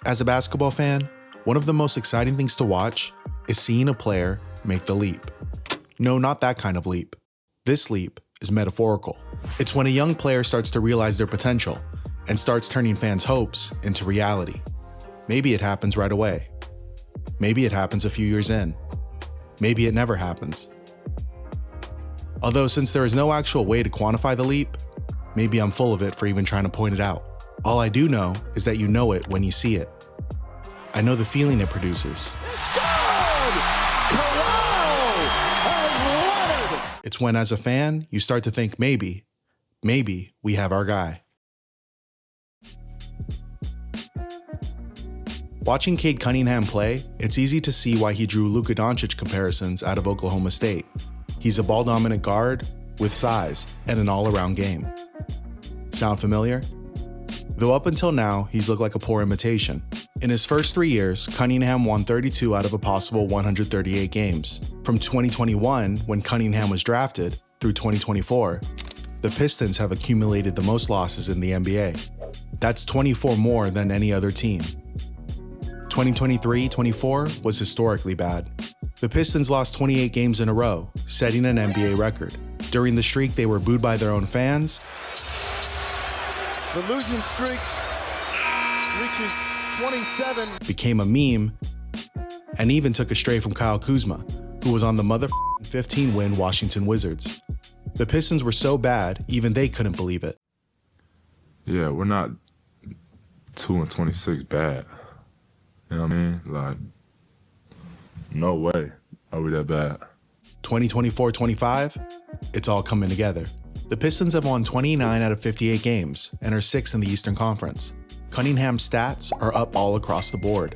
As a basketball fan, one of the most exciting things to watch is seeing a player make the leap. No, not that kind of leap. This leap is metaphorical. It's when a young player starts to realize their potential and starts turning fans' hopes into reality. Maybe it happens right away. Maybe it happens a few years in. Maybe it never happens. Although since there is no actual way to quantify the leap, maybe I'm full of it for even trying to point it out. All I do know is that you know it when you see it. I know the feeling it produces. It's good! Corral and Leonard! It's when, as a fan, you start to think maybe we have our guy. Watching Cade Cunningham play, it's easy to see why he drew Luka Doncic comparisons out of Oklahoma State. He's a ball-dominant guard with size and an all-around game. Sound familiar? Though up until now, he's looked like a poor imitation. In his first 3 years, Cunningham won 32 out of a possible 138 games. From 2021, when Cunningham was drafted, through 2024, the Pistons have accumulated the most losses in the NBA. That's 24 more than any other team. 2023-24 was historically bad. The Pistons lost 28 games in a row, setting an NBA record. During the streak, they were booed by their own fans. The losing streak reaches 27. Became a meme, and even took a stray from Kyle Kuzma, who was on the 15-win Washington Wizards. The Pistons were so bad, even they couldn't believe it. Yeah, we're not 2-26 bad. You know what I mean? Like, no way are we that bad. 2024-25, it's all coming together. The Pistons have won 29 out of 58 games and are 6th in the Eastern Conference. Cunningham's stats are up all across the board.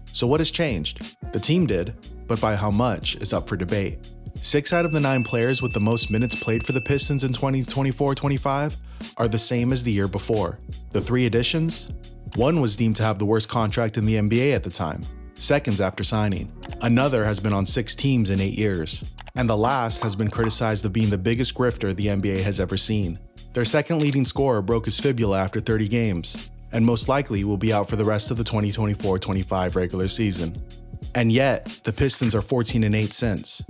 So what has changed? The team did, but by how much is up for debate. 6 out of the 9 players with the most minutes played for the Pistons in 2024-25 are the same as the year before. The 3 additions? One was deemed to have the worst contract in the NBA at the time, seconds after signing. Another has been on 6 teams in 8 years. And the last has been criticized of being the biggest grifter the NBA has ever seen. Their second leading scorer broke his fibula after 30 games, and most likely will be out for the rest of the 2024-25 regular season. And yet, the Pistons are 14-8 since.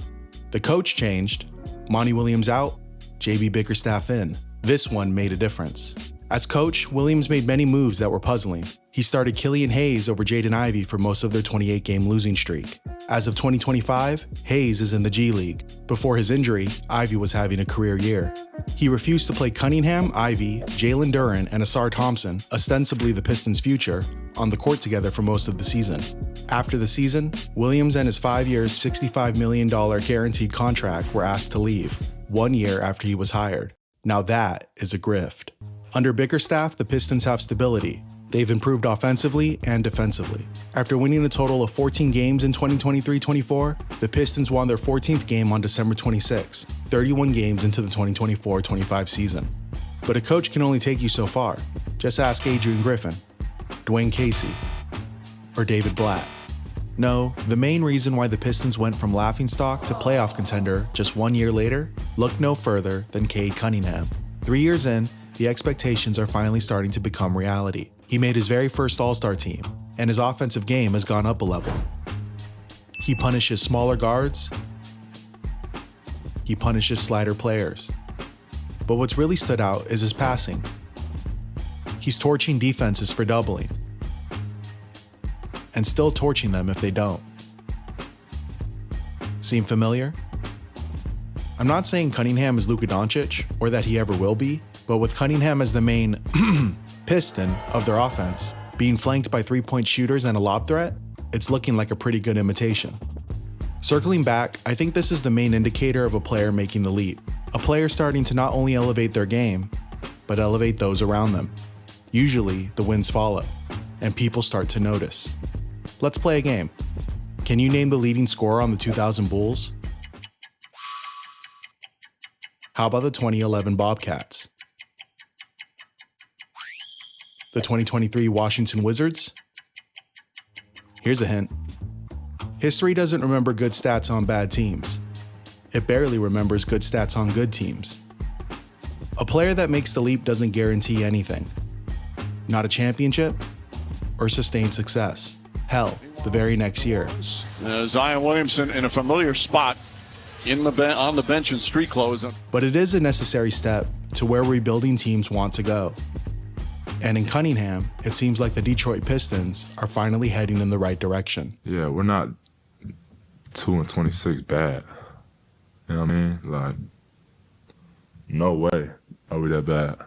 The coach changed, Monty Williams out, JB Bickerstaff in. This one made a difference. As coach, Williams made many moves that were puzzling. He started Killian Hayes over Jaden Ivey for most of their 28-game losing streak. As of 2025, Hayes is in the G League. Before his injury, Ivey was having a career year. He refused to play Cunningham, Ivey, Jalen Duren, and Asar Thompson, ostensibly the Pistons' future, on the court together for most of the season. After the season, Williams and his 5 years, $65 million guaranteed contract were asked to leave, 1 year after he was hired. Now that is a grift. Under Bickerstaff, the Pistons have stability. They've improved offensively and defensively. After winning a total of 14 games in 2023-24, the Pistons won their 14th game on December 26, 31 games into the 2024-25 season. But a coach can only take you so far. Just ask Adrian Griffin, Dwayne Casey, or David Blatt. No, the main reason why the Pistons went from laughingstock to playoff contender just 1 year later, look no further than Cade Cunningham. 3 years in, the expectations are finally starting to become reality. He made his very first All-Star team, and his offensive game has gone up a level. He punishes smaller guards. He punishes slider players. But what's really stood out is his passing. He's torching defenses for doubling, and still torching them if they don't. Seem familiar? I'm not saying Cunningham is Luka Doncic, or that he ever will be, but with Cunningham as the main piston of their offense, being flanked by 3-point shooters and a lob threat, it's looking like a pretty good imitation. Circling back, I think this is the main indicator of a player making the leap. A player starting to not only elevate their game, but elevate those around them. Usually, the wins follow, and people start to notice. Let's play a game. Can you name the leading scorer on the 2000 Bulls? How about the 2011 Bobcats? The 2023 Washington Wizards? Here's a hint. History doesn't remember good stats on bad teams. It barely remembers good stats on good teams. A player that makes the leap doesn't guarantee anything. Not a championship, or sustain success. Hell, the very next year. Zion Williamson in a familiar spot on the bench in street clothes. But it is a necessary step to where rebuilding teams want to go. And in Cunningham, it seems like the Detroit Pistons are finally heading in the right direction. Yeah, we're not 2-26 bad. You know what I mean? Like, no way are we that bad.